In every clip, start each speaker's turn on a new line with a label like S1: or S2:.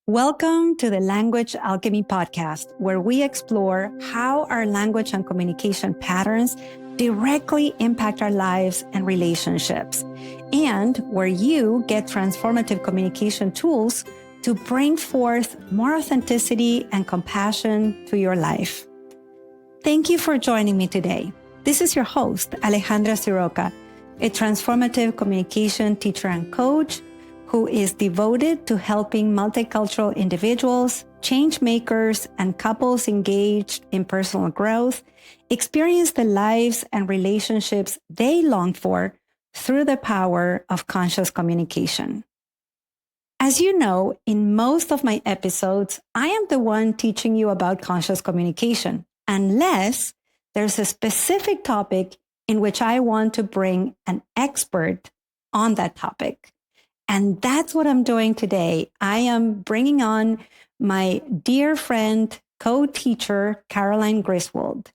S1: Welcome to the Language Alchemy Podcast, where we explore how our language and communication patterns directly impact our lives and relationships, and where you get transformative communication tools to bring forth more authenticity and compassion to your life. Thank you for joining me today. This is your host, Alejandra Siroka, a transformative communication teacher and coach who is devoted to helping multicultural individuals, change makers, and couples engaged in personal growth experience the lives and relationships they long for through the power of conscious communication. As you know, in most of my episodes, I am the one teaching you about conscious communication, unless there's a specific topic in which I want to bring an expert on that topic. And that's what I'm doing today. I am bringing on my dear friend, co-teacher, Caroline Griswold.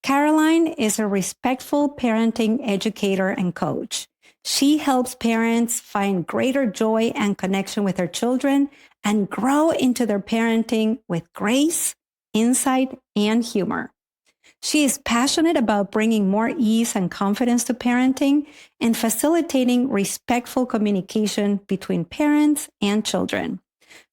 S1: Caroline is a respectful parenting educator and coach. She helps parents find greater joy and connection with their children and grow into their parenting with grace, insight, and humor. She is passionate about bringing more ease and confidence to parenting and facilitating respectful communication between parents and children.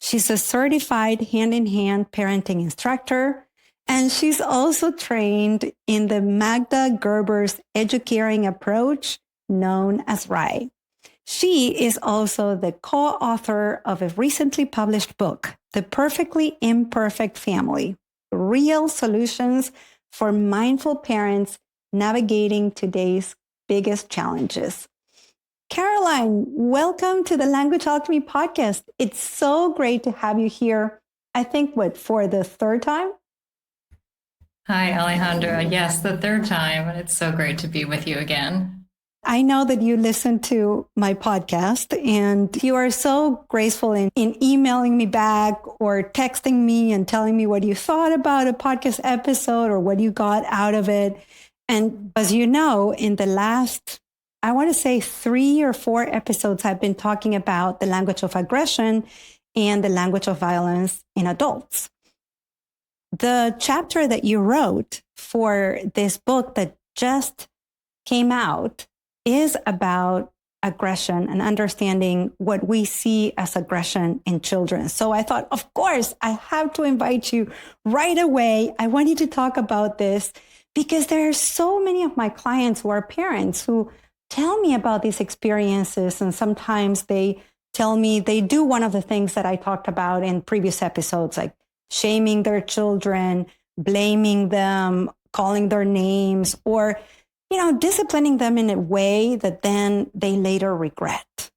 S1: She's a certified hand-in-hand parenting instructor, and she's also trained in the Magda Gerber's educating approach, known as RIE. She is also the co-author of a recently published book, The Perfectly Imperfect Family: Real Solutions for Mindful Parents Navigating Today's Biggest Challenges. Caroline, welcome to the Language Alchemy Podcast. It's so great to have you here. I think, for the third time?
S2: Hi, Alejandra. Yes, the third time. And it's so great to be with you again.
S1: I know that you listen to my podcast and you are so graceful in emailing me back or texting me and telling me what you thought about a podcast episode or what you got out of it. And as you know, in the last, I want to say 3 or 4 episodes, I've been talking about the language of aggression and the language of violence in adults. The chapter that you wrote for this book that just came out is about aggression and understanding what we see as aggression in children. So I thought, of course, I have to invite you right away. I want you to talk about this because there are so many of my clients who are parents who tell me about these experiences. And sometimes they tell me they do one of the things that I talked about in previous episodes, like shaming their children, blaming them, calling their names, or disciplining them in a way that then they later regret.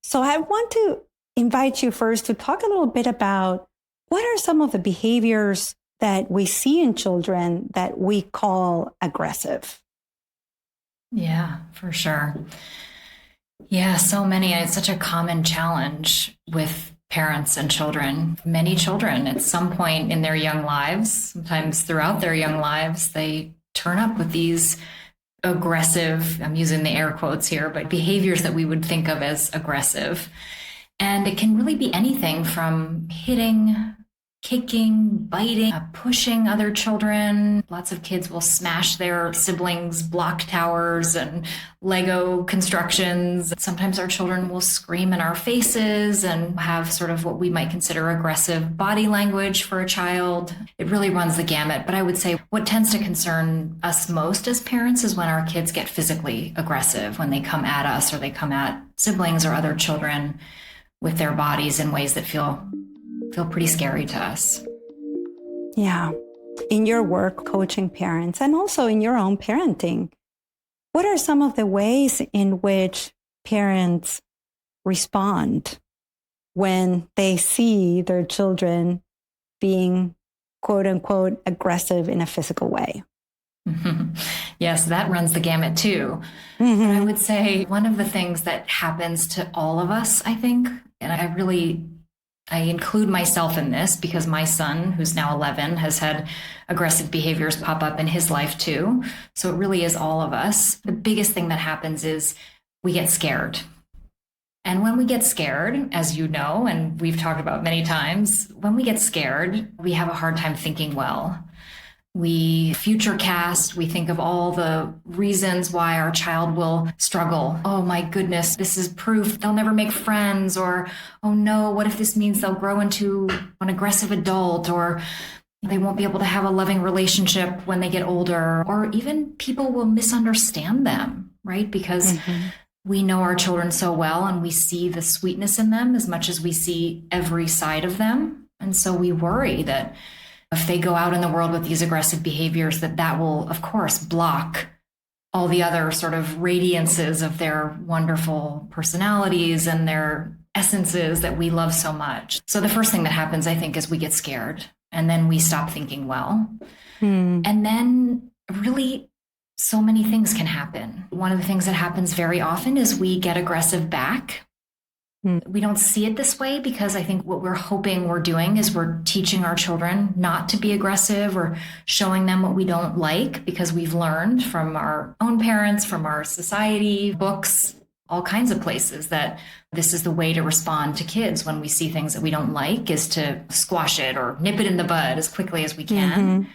S1: So I want to invite you first to talk a little bit about what are some of the behaviors that we see in children that we call aggressive?
S2: Yeah, for sure. Yeah, so many. It's such a common challenge with parents and children. Many children at some point in their young lives, sometimes throughout their young lives, they turn up with these aggressive, I'm using the air quotes here, but behaviors that we would think of as aggressive. And it can really be anything from hitting, kicking, biting, pushing other children. Lots of kids will smash their siblings' block towers and Lego constructions. Sometimes our children will scream in our faces and have sort of what we might consider aggressive body language for a child. It really runs the gamut. But I would say what tends to concern us most as parents is when our kids get physically aggressive, when they come at us or they come at siblings or other children with their bodies in ways that feel pretty scary to us.
S1: Yeah. In your work coaching parents and also in your own parenting, what are some of the ways in which parents respond when they see their children being, quote unquote, aggressive in a physical way?
S2: Yes, that runs the gamut too. Mm-hmm. But I would say one of the things that happens to all of us, I think, and I include myself in this because my son, who's now 11, has had aggressive behaviors pop up in his life too. So it really is all of us. The biggest thing that happens is we get scared. And when we get scared, as you know, and we've talked about many times, when we get scared, we have a hard time thinking well. We future cast, we think of all the reasons why our child will struggle. Oh my goodness, this is proof they'll never make friends. Or, oh no, what if this means they'll grow into an aggressive adult? Or they won't be able to have a loving relationship when they get older. Or even people will misunderstand them, right? Because we know our children so well and we see the sweetness in them as much as we see every side of them. And so we worry that if they go out in the world with these aggressive behaviors, that will, of course, block all the other sort of radiances of their wonderful personalities and their essences that we love so much. So the first thing that happens, I think, is we get scared and then we stop thinking well. And then really so many things can happen. One of the things that happens very often is we get aggressive back. We don't see it this way because I think what we're hoping we're doing is we're teaching our children not to be aggressive or showing them what we don't like, because we've learned from our own parents, from our society, books, all kinds of places, that this is the way to respond to kids when we see things that we don't like, is to squash it or nip it in the bud as quickly as we can.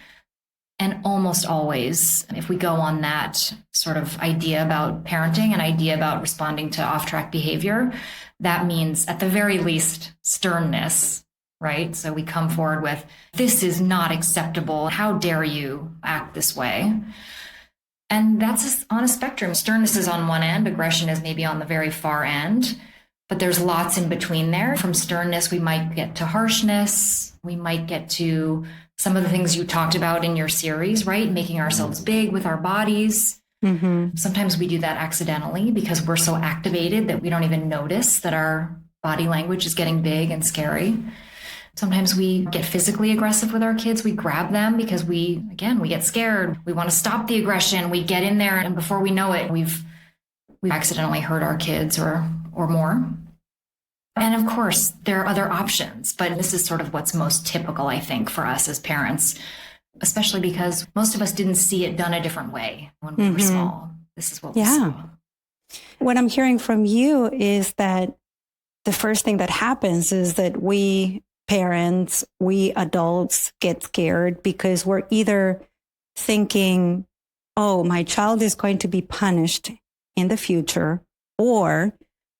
S2: And almost always, if we go on that sort of idea about parenting, an idea about responding to off-track behavior, that means at the very least sternness, right? So we come forward with, this is not acceptable. How dare you act this way? And that's on a spectrum. Sternness is on one end, aggression is maybe on the very far end, but there's lots in between there. From sternness, we might get to harshness. We might get to some of the things you talked about in your series, right? Making ourselves big with our bodies. Sometimes we do that accidentally because we're so activated that we don't even notice that our body language is getting big and scary. Sometimes we get physically aggressive with our kids. We grab them because we get scared. We want to stop the aggression. We get in there, and before we know it, we've accidentally hurt our kids or more. And of course, there are other options, but this is sort of what's most typical, I think, for us as parents, especially because most of us didn't see it done a different way when we were small. This is what we saw.
S1: What I'm hearing from you is that the first thing that happens is that we parents, we adults get scared because we're either thinking, oh, my child is going to be punished in the future, or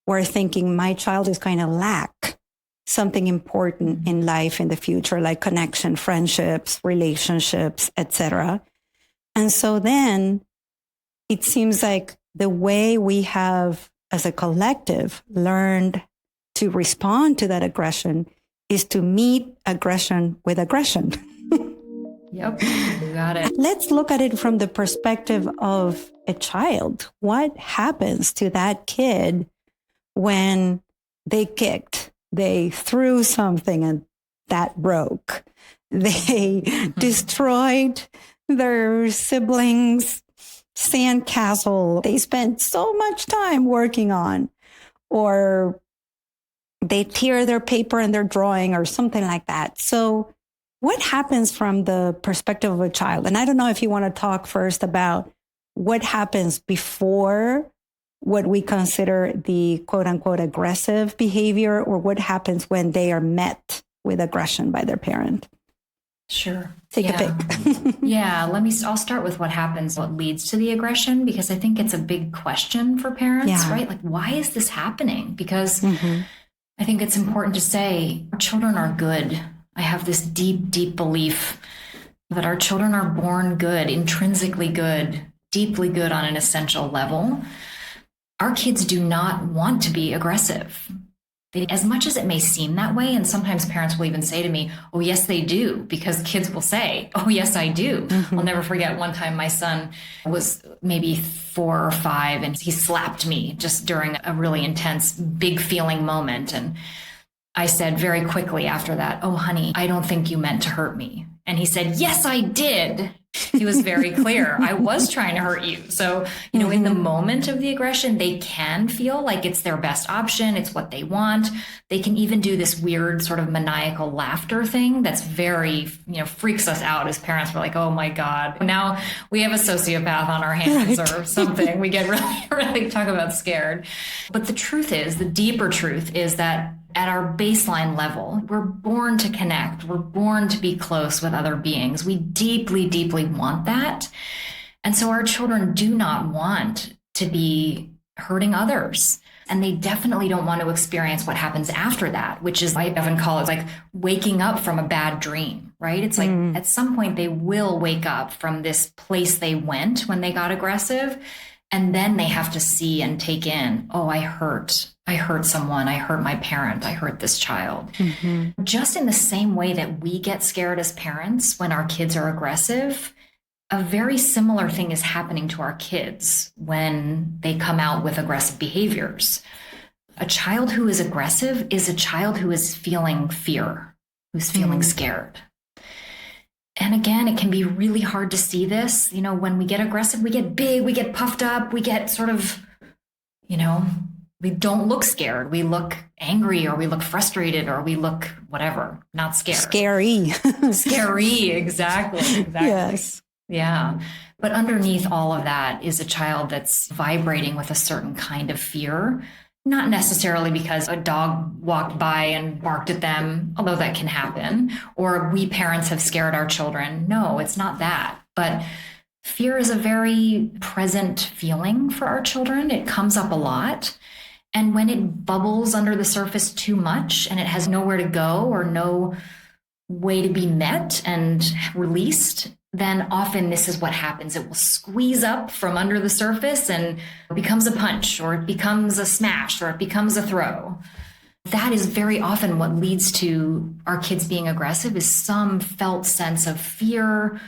S1: we're thinking my child is going to lack something important in life in the future, like connection, friendships, relationships, etc. And so then it seems like the way we have, as a collective, learned to respond to that aggression is to meet aggression with aggression.
S2: Yep, you got it.
S1: Let's look at it from the perspective of a child. What happens to that kid when they kicked, they threw something and that broke, they destroyed their siblings' sandcastle they spent so much time working on, or they tear their paper and their drawing or something like that. So what happens from the perspective of a child? And I don't know if you want to talk first about what happens before what we consider the quote unquote aggressive behavior, or what happens when they are met with aggression by their parent.
S2: Sure.
S1: Take a pick.
S2: Yeah, I'll start with what happens, what leads to the aggression, because I think it's a big question for parents, right? Like, why is this happening? Because I think it's important to say our children are good. I have this deep, deep belief that our children are born good, intrinsically good, deeply good on an essential level. Our kids do not want to be aggressive. As much as it may seem that way, and sometimes parents will even say to me, oh, yes, they do, because kids will say, oh, yes, I do. I'll never forget one time my son was maybe 4 or 5, and he slapped me just during a really intense, big feeling moment. And I said very quickly after that, oh, honey, I don't think you meant to hurt me. And he said, yes, I did. He was very clear. I was trying to hurt you. So, in the moment of the aggression, they can feel like it's their best option. It's what they want. They can even do this weird sort of maniacal laughter thing that's very, freaks us out as parents. We're like, oh my God, now we have a sociopath on our hands or something. We get really, really talk about scared. But the truth is, the deeper truth is that at our baseline level, we're born to connect. We're born to be close with other beings. We deeply, deeply want that. And so our children do not want to be hurting others. And they definitely don't want to experience what happens after that, which is, I often call it like waking up from a bad dream, right? It's like at some point they will wake up from this place they went when they got aggressive. And then they have to see and take in, oh, I hurt someone. I hurt my parent. I hurt this child. Just in the same way that we get scared as parents when our kids are aggressive, a very similar thing is happening to our kids when they come out with aggressive behaviors. A child who is aggressive is a child who is feeling fear, who's feeling scared. And again, it can be really hard to see this. When we get aggressive, we get big, we get puffed up, we get sort of, we don't look scared. We look angry, or we look frustrated, or we look whatever, not scared.
S1: Scary.
S2: Scary, exactly.
S1: Yes.
S2: Yeah. But underneath all of that is a child that's vibrating with a certain kind of fear. Not necessarily because a dog walked by and barked at them, although that can happen, or we parents have scared our children. No, it's not that. But fear is a very present feeling for our children. It comes up a lot. And when it bubbles under the surface too much and it has nowhere to go or no way to be met and released, then often this is what happens. It will squeeze up from under the surface and becomes a punch, or it becomes a smash, or it becomes a throw. That is very often what leads to our kids being aggressive, is some felt sense of fear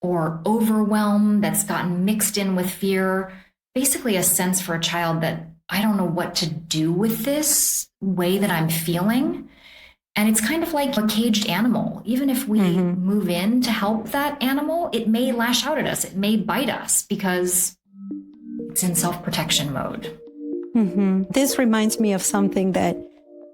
S2: or overwhelm that's gotten mixed in with fear. Basically a sense for a child that I don't know what to do with this way that I'm feeling. And it's kind of like a caged animal. Even if we move in to help that animal, it may lash out at us. It may bite us because it's in self-protection mode.
S1: This reminds me of something that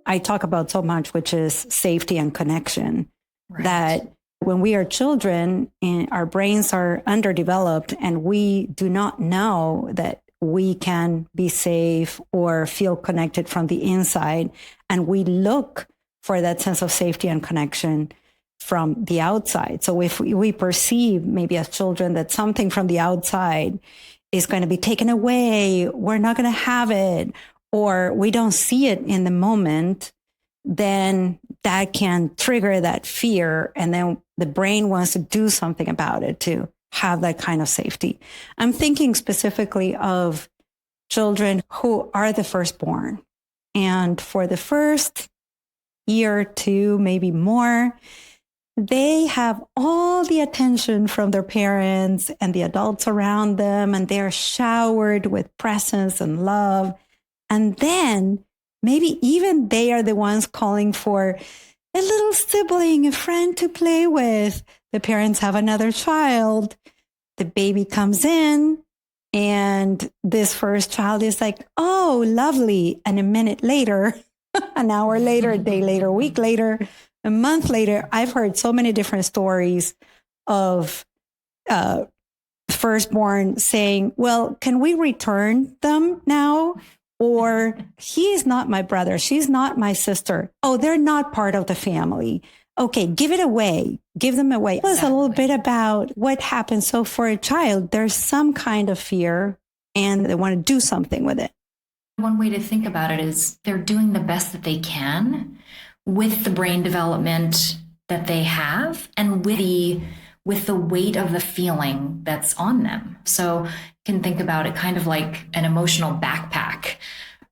S1: I talk about so much, which is safety and connection. Right. That when we are children and our brains are underdeveloped and we do not know that we can be safe or feel connected from the inside, and we look for that sense of safety and connection from the outside. So if we perceive maybe as children that something from the outside is going to be taken away, we're not going to have it, or we don't see it in the moment, then that can trigger that fear. And then the brain wants to do something about it to have that kind of safety. I'm thinking specifically of children who are the firstborn. And for the first year or two, maybe more, they have all the attention from their parents and the adults around them, and they're showered with presence and love. And then maybe even they are the ones calling for a little sibling, a friend to play with. The parents have another child. The baby comes in, and this first child is like, oh, lovely. And a minute later, an hour later, a day later, a week later, a month later, I've heard so many different stories of firstborn saying, well, can we return them now? Or he is not my brother. She's not my sister. Oh, they're not part of the family. Okay, give it away. Give them away. Tell us a little bit about what happens. So for a child, there's some kind of fear and they want to do something with it.
S2: One way to think about it is they're doing the best that they can with the brain development that they have and with the weight of the feeling that's on them. So you can think about it kind of like an emotional backpack,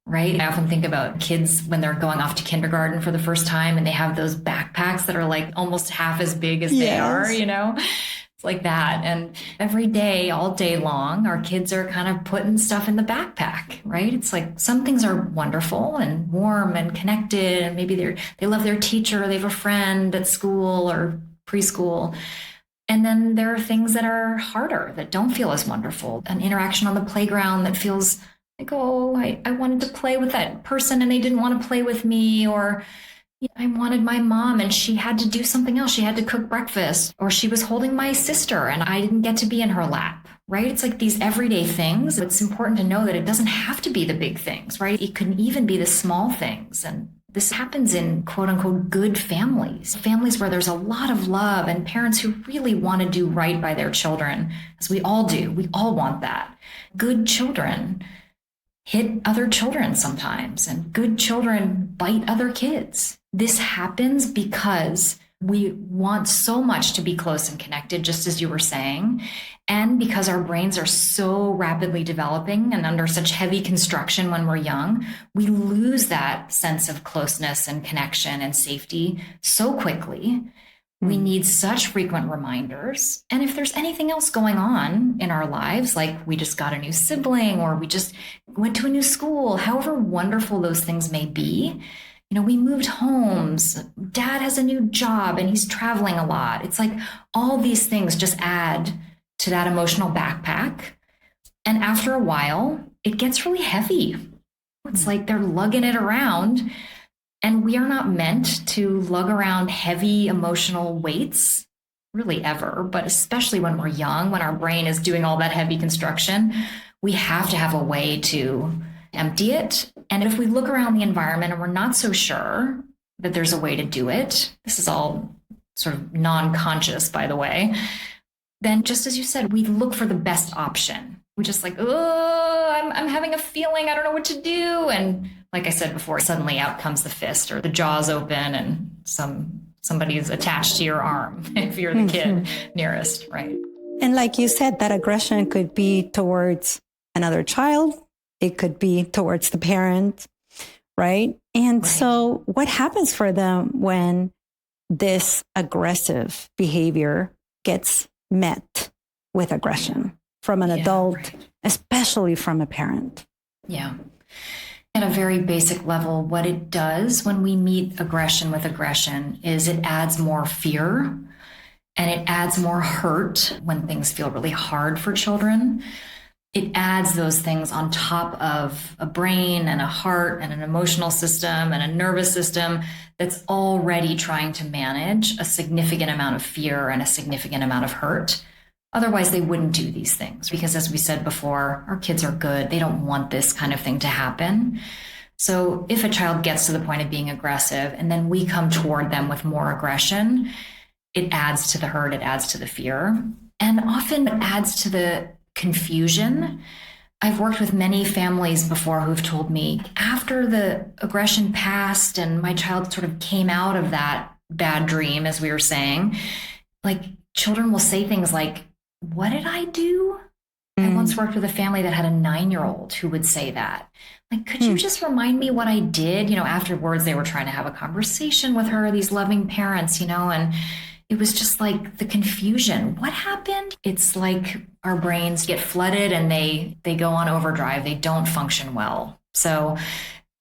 S2: right? I often think about kids when they're going off to kindergarten for the first time and they have those backpacks that are like almost half as big as they are, It's like that. And every day, all day long, our kids are kind of putting stuff in the backpack, right? It's like some things are wonderful and warm and connected. And maybe they love their teacher, or they have a friend at school or preschool. And then there are things that are harder, that don't feel as wonderful. An interaction on the playground that feels like, oh, I wanted to play with that person and they didn't want to play with me. Or I wanted my mom and she had to do something else. She had to cook breakfast, or she was holding my sister and I didn't get to be in her lap, right? It's like these everyday things. It's important to know that it doesn't have to be the big things, right? It can even be the small things. And this happens in quote unquote good families, families where there's a lot of love and parents who really want to do right by their children, as we all do. We all want that. Good children hit other children sometimes, and good children bite other kids. This happens because we want so much to be close and connected, just as you were saying, and because our brains are so rapidly developing and under such heavy construction when we're young, we lose that sense of closeness and connection and safety so quickly. We need such frequent reminders. And if there's anything else going on in our lives, like we just got a new sibling or we just went to a new school, however wonderful those things may be, we moved homes, dad has a new job and he's traveling a lot. It's like all these things just add to that emotional backpack. And after a while, it gets really heavy. It's like they're lugging it around. And we are not meant to lug around heavy emotional weights, really ever, but especially when we're young, when our brain is doing all that heavy construction, we have to have a way to empty it. And if we look around the environment and we're not so sure that there's a way to do it, this is all sort of non-conscious, by the way, then just as you said, we look for the best option. We're just like, oh, I'm having a feeling, I don't know what to do. And like I said before, suddenly out comes the fist or the jaws open and somebody's attached to your arm if you're the kid nearest, right?
S1: And like you said, that aggression could be towards another child. It could be towards the parent, right? And so what happens for them when this aggressive behavior gets met with aggression from an adult, especially from a parent?
S2: Yeah. At a very basic level, what it does when we meet aggression with aggression is it adds more fear and it adds more hurt when things feel really hard for children. It adds those things on top of a brain and a heart and an emotional system and a nervous system that's already trying to manage a significant amount of fear and a significant amount of hurt. Otherwise, they wouldn't do these things because, as we said before, our kids are good. They don't want this kind of thing to happen. So if a child gets to the point of being aggressive and then we come toward them with more aggression, it adds to the hurt, it adds to the fear, and often it adds to the confusion. I've worked with many families before who've told me after the aggression passed and my child sort of came out of that bad dream, as we were saying, like children will say things like, "What did I do?" I once worked with a family that had a 9-year-old who would say that. Like, could you just remind me what I did? Afterwards, they were trying to have a conversation with her, these loving parents, and it was just like the confusion. What happened? It's like our brains get flooded and they go on overdrive. They don't function well. So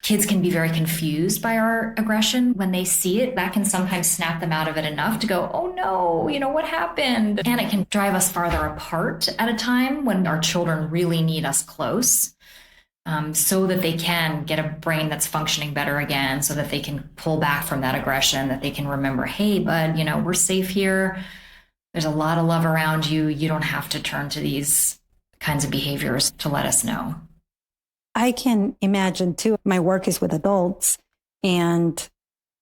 S2: kids can be very confused by our aggression. When they see it, that can sometimes snap them out of it enough to go, oh no, what happened? And it can drive us farther apart at a time when our children really need us close. So that they can get a brain that's functioning better again, so that they can pull back from that aggression, that they can remember, hey, bud, we're safe here. There's a lot of love around you. You don't have to turn to these kinds of behaviors to let us know.
S1: I can imagine too, my work is with adults. And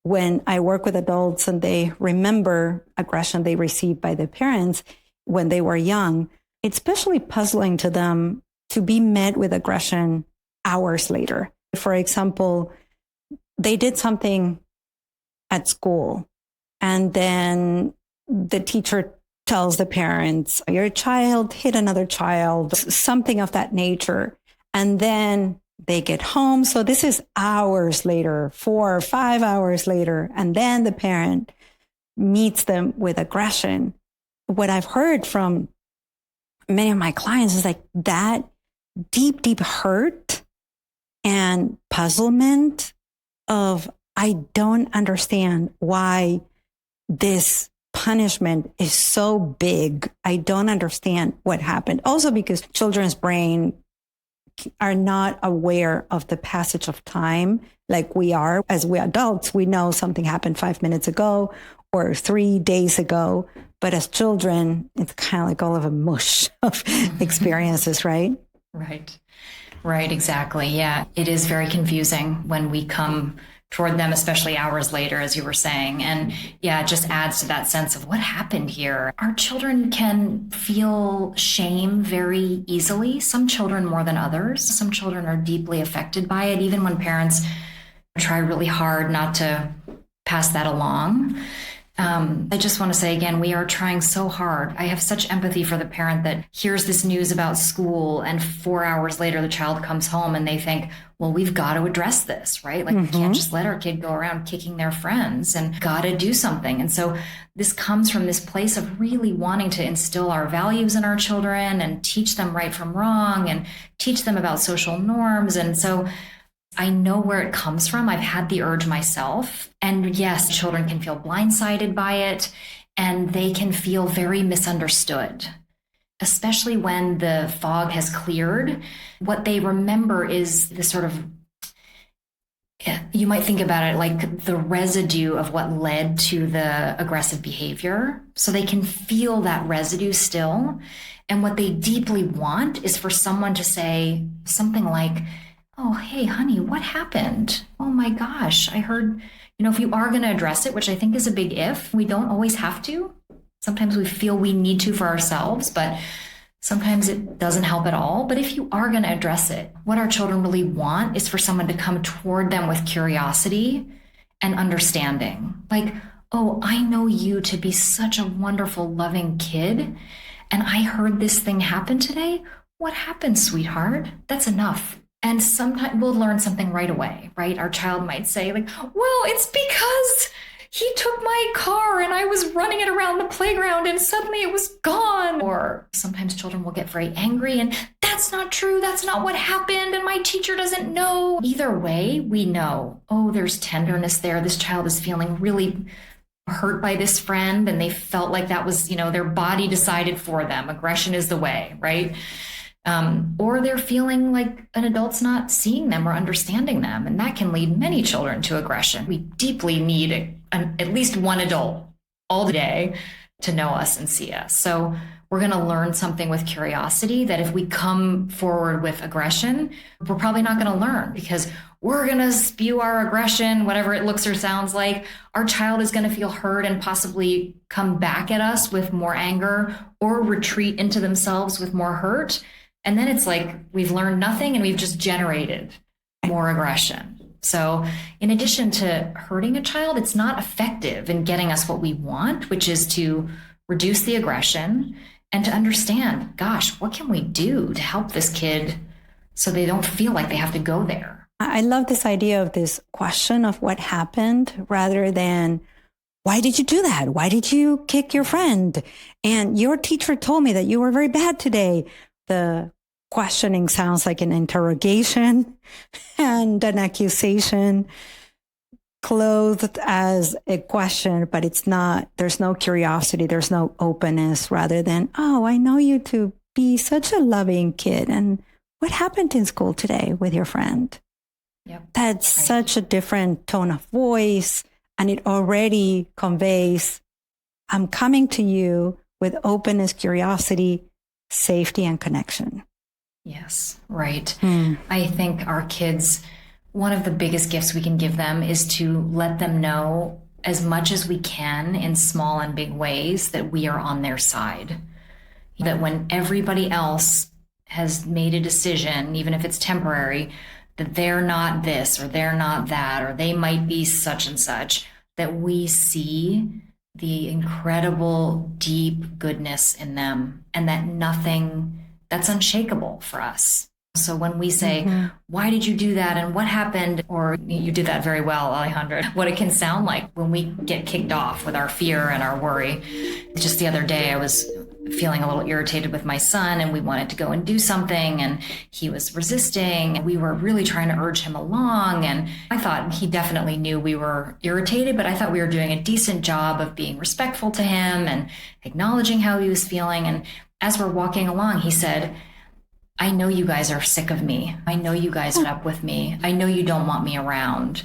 S1: when I work with adults and they remember aggression they received by their parents when they were young, it's especially puzzling to them to be met with aggression hours later. For example, they did something at school and then the teacher tells the parents, your child hit another child, something of that nature. And then they get home. So this is hours later, 4 or 5 hours later. And then the parent meets them with aggression. What I've heard from many of my clients is like that deep, deep hurt and puzzlement of, I don't understand why this punishment is so big. I don't understand what happened. Also because children's brain are not aware of the passage of time like we are. As we adults, we know something happened 5 minutes ago or 3 days ago. But as children, it's kind of like all of a mush of experiences, right?
S2: Right, exactly. Yeah, it is very confusing when we come toward them, especially hours later, as you were saying. And yeah, it just adds to that sense of what happened here. Our children can feel shame very easily, some children more than others. Some children are deeply affected by it, even when parents try really hard not to pass that along. I just want to say again, we are trying so hard. I have such empathy for the parent that hears this news about school and 4 hours later, the child comes home and they think, well, we've got to address this, right? Like we can't just let our kid go around kicking their friends and got to do something. And so this comes from this place of really wanting to instill our values in our children and teach them right from wrong and teach them about social norms. And so I know where it comes from. I've had the urge myself. And yes, children can feel blindsided by it and they can feel very misunderstood, especially when the fog has cleared. What they remember is the sort of, you might think about it like the residue of what led to the aggressive behavior. So they can feel that residue still. And what they deeply want is for someone to say something like, oh, hey, honey, what happened? Oh my gosh, I heard, if you are going to address it, which I think is a big if, we don't always have to. Sometimes we feel we need to for ourselves, but sometimes it doesn't help at all. But if you are going to address it, what our children really want is for someone to come toward them with curiosity and understanding. Like, oh, I know you to be such a wonderful, loving kid. And I heard this thing happen today. What happened, sweetheart? That's enough. And sometimes we'll learn something right away, right? Our child might say like, well, it's because he took my car and I was running it around the playground and suddenly it was gone. Or sometimes children will get very angry and that's not true. That's not what happened. And my teacher doesn't know. Either way, we know, oh, there's tenderness there. This child is feeling really hurt by this friend and they felt like that was, their body decided for them. Aggression is the way, right? Or they're feeling like an adult's not seeing them or understanding them. And that can lead many children to aggression. We deeply need at least one adult all day to know us and see us. So we're going to learn something with curiosity that if we come forward with aggression, we're probably not going to learn because we're going to spew our aggression, whatever it looks or sounds like. Our child is going to feel hurt and possibly come back at us with more anger or retreat into themselves with more hurt. And then it's like we've learned nothing and we've just generated more aggression. So in addition to hurting a child, it's not effective in getting us what we want, which is to reduce the aggression and to understand, gosh, what can we do to help this kid so they don't feel like they have to go there?
S1: I love this idea of this question of what happened rather than, why did you do that? Why did you kick your friend? And your teacher told me that you were very bad today. The questioning sounds like an interrogation and an accusation clothed as a question, but it's not, there's no curiosity, there's no openness rather than, oh, I know you to be such a loving kid. And what happened in school today with your friend?
S2: Yep.
S1: That's such a different tone of voice. And it already conveys, I'm coming to you with openness, curiosity, safety, and connection.
S2: Yes, right. I think our kids, one of the biggest gifts we can give them is to let them know as much as we can in small and big ways that we are on their side. That when everybody else has made a decision, even if it's temporary, that they're not this or they're not that, or they might be such and such, that we see the incredible deep goodness in them and that nothing that's unshakable for us. So when we say, why did you do that? And what happened? Or you did that very well, Alejandra, what it can sound like when we get kicked off with our fear and our worry. Just the other day, I was feeling a little irritated with my son, and we wanted to go and do something, and he was resisting, and we were really trying to urge him along. And I thought he definitely knew we were irritated, but I thought we were doing a decent job of being respectful to him and acknowledging how he was feeling. And as we're walking along, he said, I know you guys are sick of me. I know you guys are up with me. I know you don't want me around.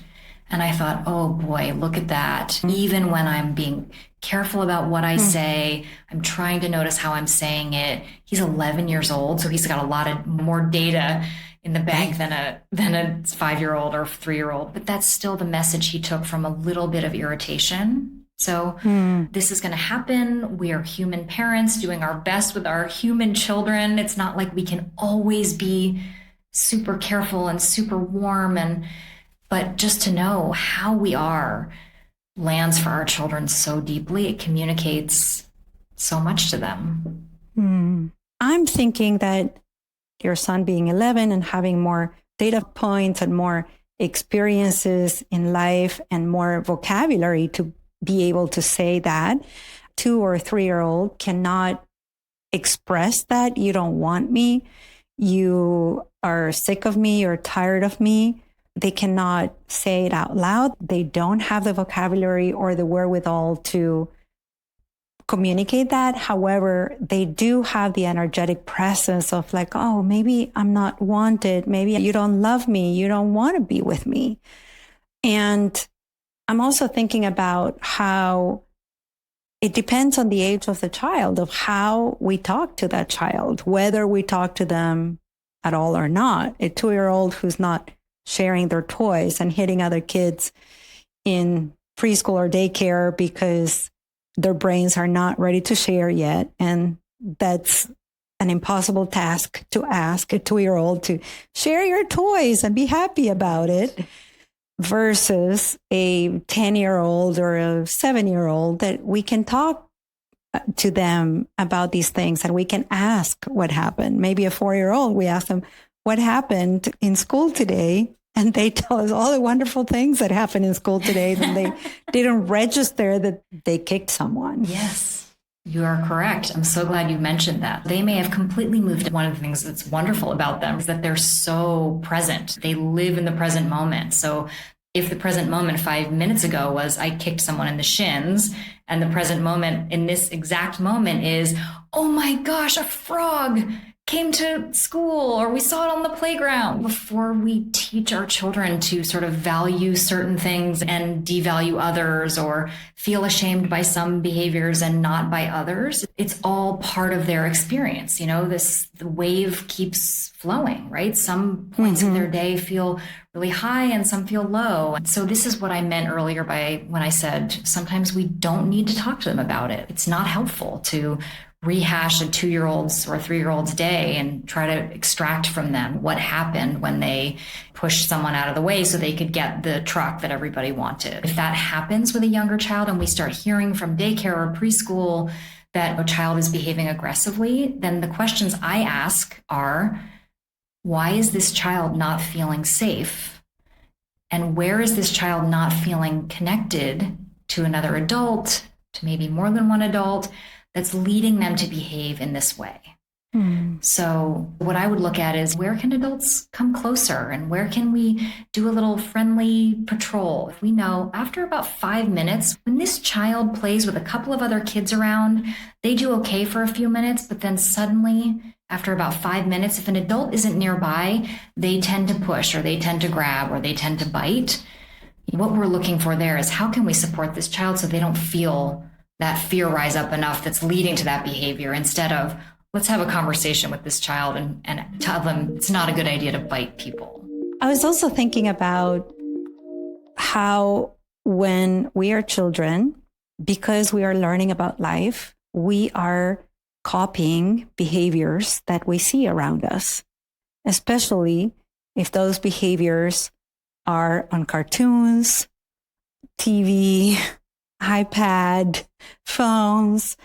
S2: And I thought, oh boy, look at that. Even when I'm being careful about what I say, I'm trying to notice how I'm saying it. He's 11 years old, so he's got a lot of more data in the bank than a 5-year-old or 3-year-old. But that's still the message he took from a little bit of irritation. So this is going to happen. We are human parents doing our best with our human children. It's not like we can always be super careful and super warm, but just to know how we are lands for our children so deeply. It communicates so much to them.
S1: I'm thinking that your son being 11 and having more data points and more experiences in life and more vocabulary to be able to say that 2 or 3-year-old cannot express that you don't want me, you are sick of me, you're tired of me. They cannot say it out loud. They don't have the vocabulary or the wherewithal to communicate that. However, they do have the energetic presence of like, oh, maybe I'm not wanted. Maybe you don't love me. You don't want to be with me. And I'm also thinking about how it depends on the age of the child, of how we talk to that child, whether we talk to them at all or not. A 2-year-old who's not sharing their toys and hitting other kids in preschool or daycare because their brains are not ready to share yet. And that's an impossible task to ask a 2-year-old to share your toys and be happy about it, versus a 10-year-old or a 7-year-old that we can talk to them about these things and we can ask what happened. Maybe a 4-year-old, we ask them, what happened in school today? And they tell us all the wonderful things that happened in school today. And they didn't register that they kicked someone.
S2: Yes, you are correct. I'm so glad you mentioned that. They may have completely moved. One of the things that's wonderful about them is that they're so present. They live in the present moment. So if the present moment 5 minutes ago was I kicked someone in the shins, and the present moment in this exact moment is, oh my gosh, a frog came to school, or we saw it on the playground. Before we teach our children to sort of value certain things and devalue others, or feel ashamed by some behaviors and not by others, it's all part of their experience. You know, the wave keeps flowing, right? Some points of their day feel really high and some feel low. So this is what I meant earlier by when I said sometimes we don't need to talk to them about it. It's not helpful to rehash a 2-year-old's or a 3-year-old's day and try to extract from them what happened when they pushed someone out of the way so they could get the truck that everybody wanted. If that happens with a younger child and we start hearing from daycare or preschool that a child is behaving aggressively, then the questions I ask are, why is this child not feeling safe? And where is this child not feeling connected to another adult, to maybe more than one adult, that's leading them to behave in this way? So what I would look at is, where can adults come closer, and where can we do a little friendly patrol? If we know after about 5 minutes, when this child plays with a couple of other kids around, they do okay for a few minutes, but then suddenly after about 5 minutes, if an adult isn't nearby, they tend to push, or they tend to grab, or they tend to bite. What we're looking for there is, how can we support this child so they don't feel that fear rise up enough that's leading to that behavior, instead of, let's have a conversation with this child and tell them it's not a good idea to bite people.
S1: I was also thinking about how when we are children, because we are learning about life, we are copying behaviors that we see around us, especially if those behaviors are on cartoons, TV, iPad, phones,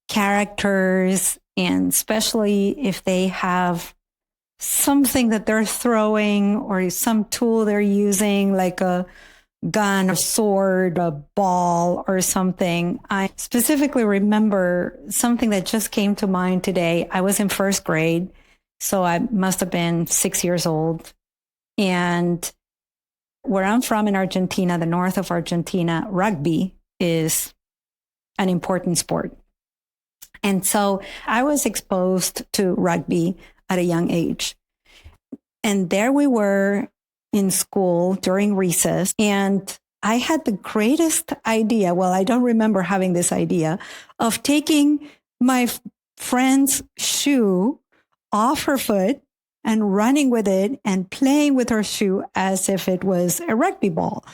S1: characters, and especially if they have something that they're throwing or some tool they're using, like a gun, a sword, a ball, or something. I specifically remember something that just came to mind today. I was in first grade, so I must have been 6 years old. And where I'm from in Argentina, the north of Argentina, rugby is an important sport. And so I was exposed to rugby at a young age. And there we were in school during recess. And I had the greatest idea. Well, I don't remember having this idea of taking my friend's shoe off her foot and running with it and playing with her shoe as if it was a rugby ball.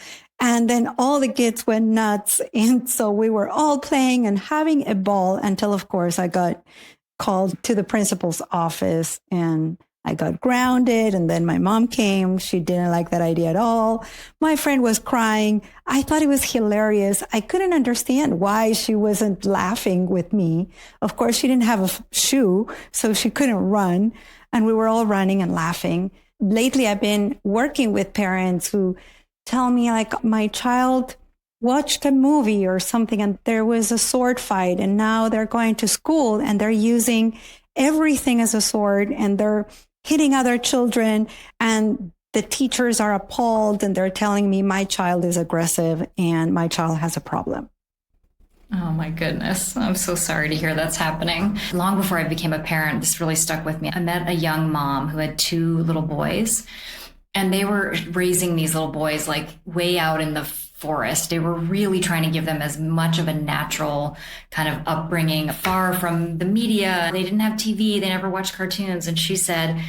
S1: And then all the kids went nuts. And so we were all playing and having a ball until, of course, I got called to the principal's office and I got grounded. And then my mom came. She didn't like that idea at all. My friend was crying. I thought it was hilarious. I couldn't understand why she wasn't laughing with me. Of course, she didn't have a shoe, so she couldn't run. And we were all running and laughing. Lately, I've been working with parents who tell me, like, my child watched a movie or something and there was a sword fight, and now they're going to school and they're using everything as a sword and they're hitting other children, and the teachers are appalled and they're telling me my child is aggressive and my child has a problem.
S2: Oh my goodness. I'm so sorry to hear that's happening. Long before I became a parent, this really stuck with me. I met a young mom who had 2 little boys, and they were raising these little boys like way out in the forest. They were really trying to give them as much of a natural kind of upbringing, far from the media. They didn't have TV. They never watched cartoons. And she said,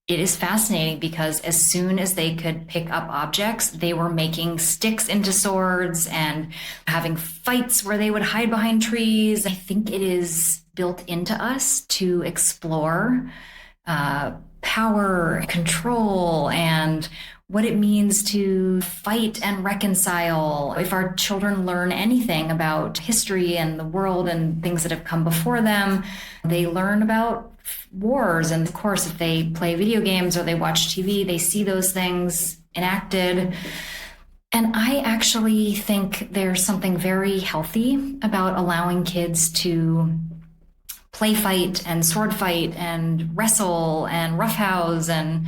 S2: it is fascinating because as soon as they could pick up objects, they were making sticks into swords and having fights where they would hide behind trees. I think it is built into us to explore power, control, and what it means to fight and reconcile. If our children learn anything about history and the world and things that have come before them, they learn about wars. And of course, if they play video games or they watch TV, they see those things enacted. And I actually think there's something very healthy about allowing kids to play fight and sword fight and wrestle and roughhouse and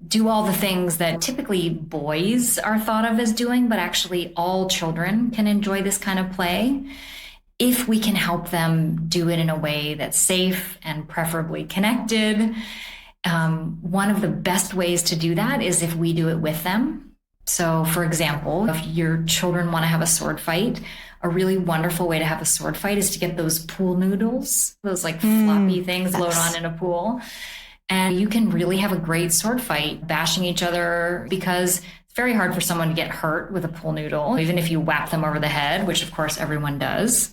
S2: do all the things that typically boys are thought of as doing, but actually all children can enjoy this kind of play if we can help them do it in a way that's safe and preferably connected. One of the best ways to do that is if we do it with them. So, for example, if your children want to have a sword fight, a really wonderful way to have a sword fight is to get those pool noodles, those like floppy things float on in a pool. And you can really have a great sword fight, bashing each other, because it's very hard for someone to get hurt with a pool noodle, even if you whap them over the head, which of course everyone does.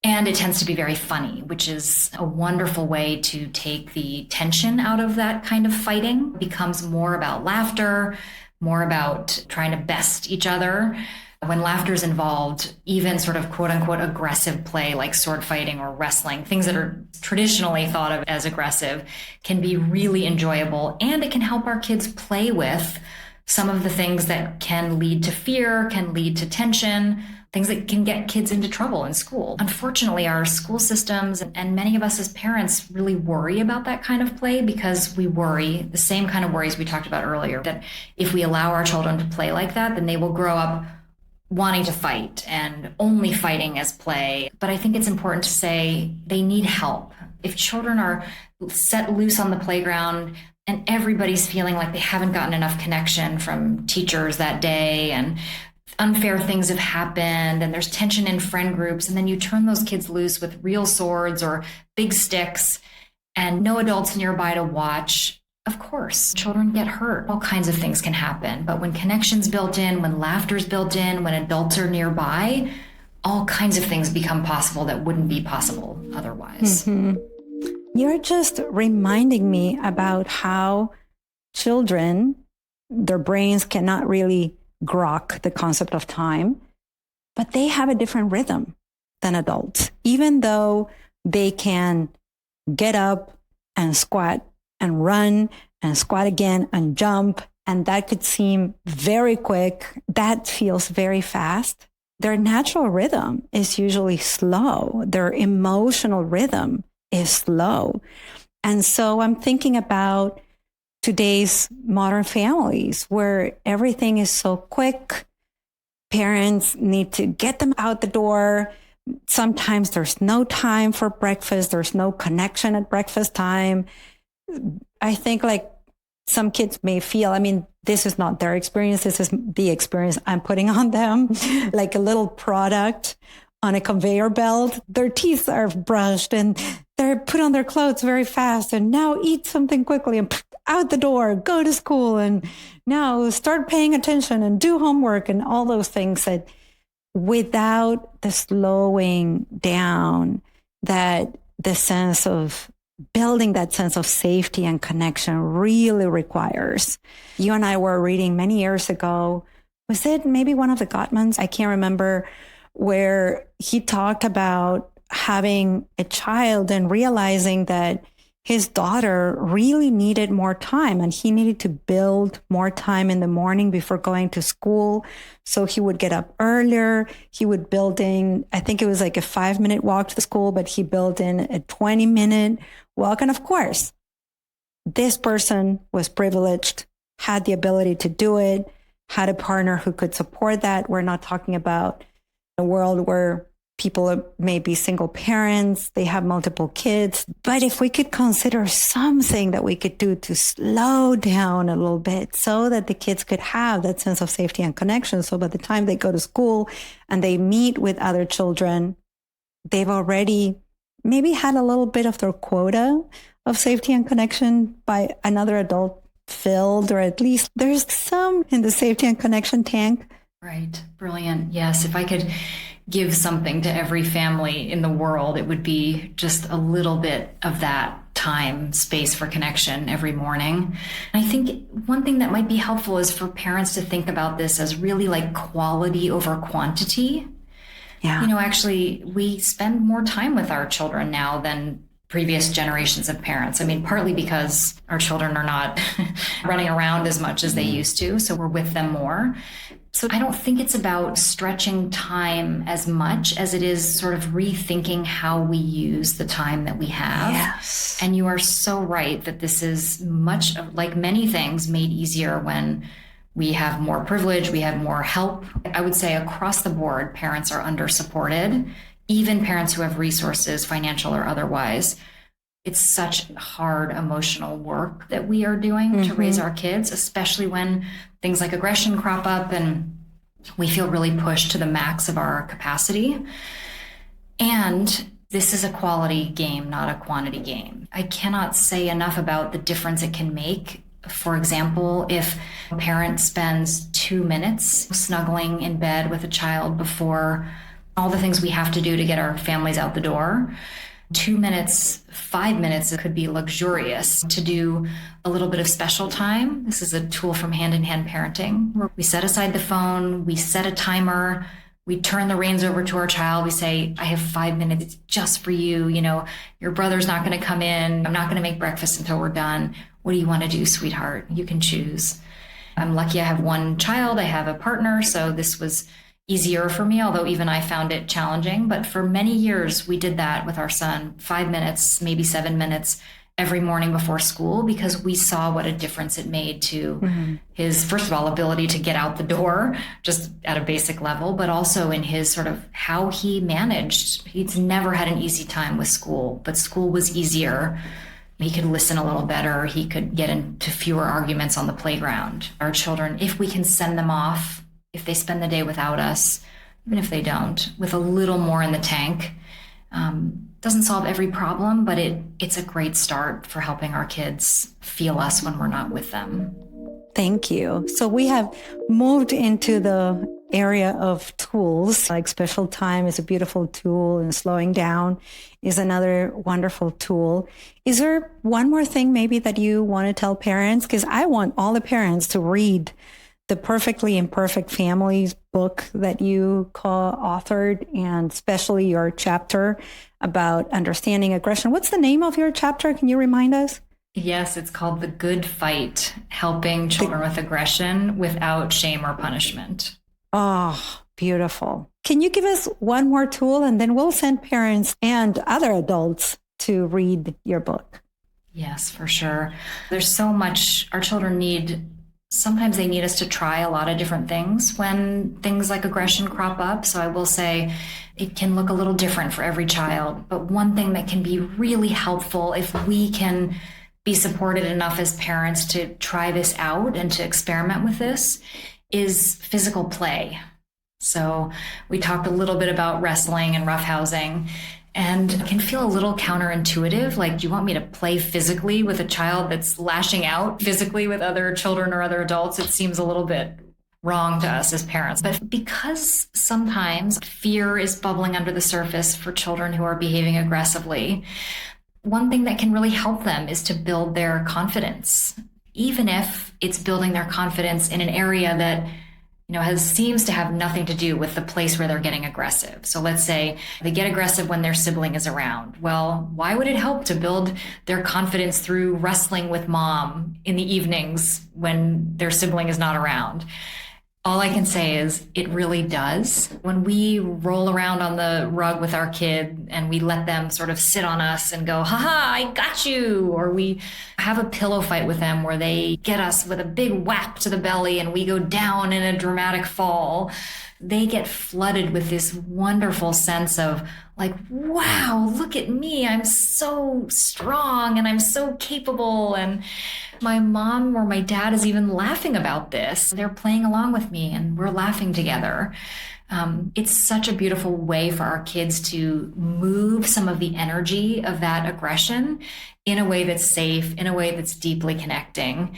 S2: And it tends to be very funny, which is a wonderful way to take the tension out of that kind of fighting. It becomes more about laughter, more about trying to best each other. When laughter is involved, even sort of quote unquote aggressive play like sword fighting or wrestling, things that are traditionally thought of as aggressive, can be really enjoyable. And it can help our kids play with some of the things that can lead to fear, can lead to tension, things that can get kids into trouble in school. Unfortunately, our school systems and many of us as parents really worry about that kind of play because we worry the same kind of worries we talked about earlier, that if we allow our children to play like that, then they will grow up wanting to fight and only fighting as play. But I think it's important to say they need help. If children are set loose on the playground and everybody's feeling like they haven't gotten enough connection from teachers that day and unfair things have happened and there's tension in friend groups, and then you turn those kids loose with real swords or big sticks and no adults nearby to watch, of course, children get hurt. All kinds of things can happen. But when connection's built in, when laughter's built in, when adults are nearby, all kinds of things become possible that wouldn't be possible otherwise.
S1: Mm-hmm. You're just reminding me about how children, their brains cannot really grok the concept of time, but they have a different rhythm than adults. Even though they can get up and squat and run and squat again and jump And that could seem very quick. That feels very fast. Their natural rhythm is usually slow. Their emotional rhythm is slow. And so I'm thinking about today's modern families where everything is so quick. Parents need to get them out the door. Sometimes there's no time for breakfast. There's no connection at breakfast time. I think like some kids may feel, I mean, this is not their experience. This is the experience I'm putting on them, like a little product on a conveyor belt. Their teeth are brushed and they're put on their clothes very fast. And now eat something quickly and out the door, go to school. And now start paying attention and do homework and all those things that without the slowing down, that the sense of building that sense of safety and connection really requires. You and I were reading many years ago, was it maybe one of the Gottmans? I can't remember, where he talked about having a child and realizing that his daughter really needed more time and he needed to build more time in the morning before going to school. So he would get up earlier. He would build in, I think it was like a 5-minute walk to the school, but he built in a 20-minute walk. And of course, this person was privileged, had the ability to do it, had a partner who could support that. We're not talking about a world where people may be single parents, they have multiple kids. But if we could consider something that we could do to slow down a little bit so that the kids could have that sense of safety and connection. So by the time they go to school and they meet with other children, they've already maybe had a little bit of their quota of safety and connection by another adult filled, or at least there's some in the safety and connection tank.
S2: Right. Brilliant. Yes. If I could give something to every family in the world, it would be just a little bit of that time, space for connection every morning. And I think one thing that might be helpful is for parents to think about this as really like quality over quantity.
S1: Yeah.
S2: You know, actually, we spend more time with our children now than previous generations of parents. I mean, partly because our children are not running around as much as they used to, so we're with them more. So I don't think it's about stretching time as much as it is sort of rethinking how we use the time that we have.
S1: Yes.
S2: And you are so right that this is much like many things made easier when we have more privilege, we have more help. I would say across the board, parents are under-supported, even parents who have resources, financial or otherwise. It's such hard emotional work that we are doing to raise our kids, especially when things like aggression crop up and we feel really pushed to the max of our capacity. And this is a quality game, not a quantity game. I cannot say enough about the difference it can make. For example, if a parent spends 2 minutes snuggling in bed with a child before all the things we have to do to get our families out the door, 2 minutes, 5 minutes, it could be luxurious to do a little bit of special time. This is a tool from hand-in-hand parenting, where we set aside the phone, we set a timer, we turn the reins over to our child. We say, I have 5 minutes just for you. You know, your brother's not going to come in. I'm not going to make breakfast until we're done. What do you want to do, sweetheart? You can choose. I'm lucky I have one child. I have a partner. So this was easier for me, although even I found it challenging. But for many years, we did that with our son, 5 minutes, maybe 7 minutes every morning before school, because we saw what a difference it made to his, first of all, ability to get out the door, just at a basic level, but also in his sort of how he managed. He's never had an easy time with school, but school was easier. He could listen a little better. He could get into fewer arguments on the playground. Our children, if we can send them off, if they spend the day without us, even if they don't, with a little more in the tank, doesn't solve every problem, but it's a great start for helping our kids feel us when we're not with them.
S1: Thank you. So we have moved into the area of tools, like special time is a beautiful tool and slowing down is another wonderful tool. Is there one more thing maybe that you want to tell parents? Because I want all the parents to read the Perfectly Imperfect Families book that you co-authored, and especially your chapter about understanding aggression. What's the name of your chapter? Can you remind us?
S2: Yes, it's called The Good Fight, helping children with aggression without shame or punishment.
S1: Oh, beautiful. Can you give us one more tool and then we'll send parents and other adults to read your book?
S2: Yes, for sure. There's so much our children need. Sometimes they need us to try a lot of different things when things like aggression crop up. So I will say it can look a little different for every child. But one thing that can be really helpful if we can be supported enough as parents to try this out and to experiment with this is physical play. So we talked a little bit about wrestling and roughhousing. And it can feel a little counterintuitive. Like, do you want me to play physically with a child that's lashing out physically with other children or other adults? It seems a little bit wrong to us as parents. But because sometimes fear is bubbling under the surface for children who are behaving aggressively, one thing that can really help them is to build their confidence, even if it's building their confidence in an area that seems to have nothing to do with the place where they're getting aggressive. So let's say they get aggressive when their sibling is around. Well, why would it help to build their confidence through wrestling with mom in the evenings when their sibling is not around? All I can say is it really does. When we roll around on the rug with our kid and we let them sort of sit on us and go, haha, I got you. Or we have a pillow fight with them where they get us with a big whap to the belly and we go down in a dramatic fall. They get flooded with this wonderful sense of like, wow, look at me. I'm so strong and I'm so capable. And my mom or my dad is even laughing about this. They're playing along with me and we're laughing together. It's such a beautiful way for our kids to move some of the energy of that aggression in a way that's safe, in a way that's deeply connecting.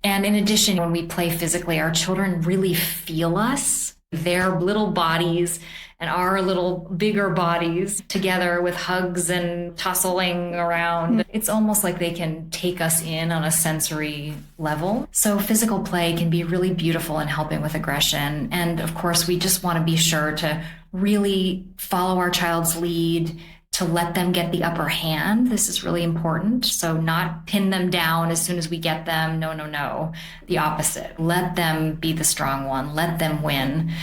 S2: And in addition, when we play physically, our children really feel us, their little bodies and our little bigger bodies together with hugs and tussling around. It's almost like they can take us in on a sensory level. So physical play can be really beautiful in helping with aggression. And of course, we just want to be sure to really follow our child's lead, to let them get the upper hand. This is really important. So not pin them down as soon as we get them. No. The opposite. Let them be the strong one. Let them win.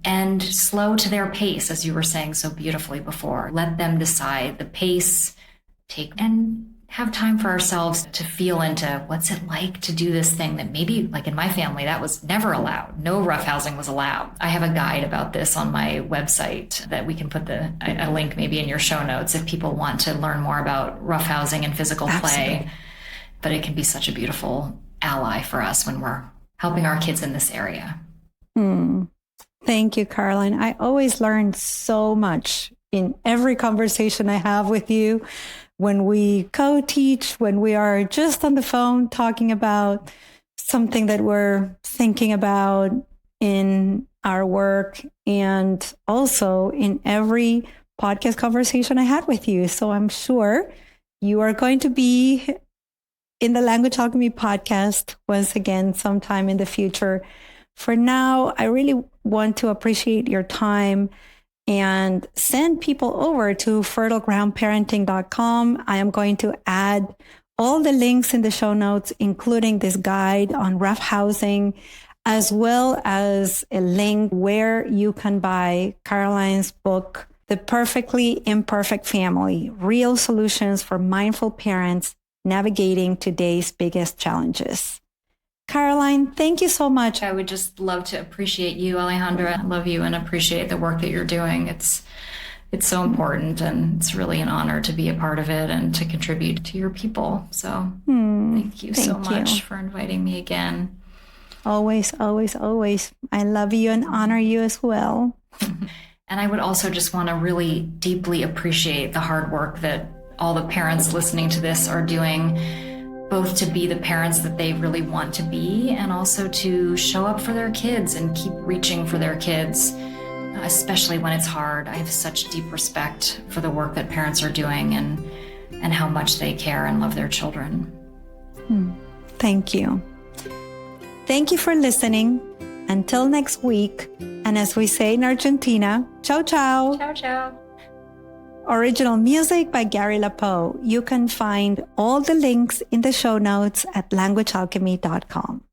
S2: And slow to their pace, as you were saying so beautifully before. Let them decide the pace, and have time for ourselves to feel into what's it like to do this thing that maybe, like in my family, that was never allowed. No roughhousing was allowed. I have a guide about this on my website that we can put a link maybe in your show notes if people want to learn more about roughhousing and physical play. But it can be such a beautiful ally for us when we're helping our kids in this area.
S1: Thank you, Caroline. I always learn so much in every conversation I have with you. When we co-teach, when we are just on the phone talking about something that we're thinking about in our work, and also in every podcast conversation I had with you. So I'm sure you are going to be in the Language Alchemy podcast once again sometime in the future. For now, I really want to appreciate your time and send people over to fertilegroundparenting.com. I am going to add all the links in the show notes, including this guide on roughhousing, as well as a link where you can buy Caroline's book, The Perfectly Imperfect Family: Real Solutions for Mindful Parents Navigating Today's Biggest Challenges. Caroline, thank you so much.
S2: I would just love to appreciate you, Alejandra. I love you and appreciate the work that you're doing. It's so important, and it's really an honor to be a part of it and to contribute to your people. So thank you so much for inviting me again.
S1: Always, always, always. I love you and honor you as well.
S2: And I would also just want to really deeply appreciate the hard work that all the parents listening to this are doing, both to be the parents that they really want to be and also to show up for their kids and keep reaching for their kids, especially when it's hard. I have such deep respect for the work that parents are doing and how much they care and love their children.
S1: Thank you. Thank you for listening. Until next week. And as we say in Argentina, ciao, ciao.
S2: Ciao, ciao.
S1: Original music by Gary LaPoe. You can find all the links in the show notes at languagealchemy.com.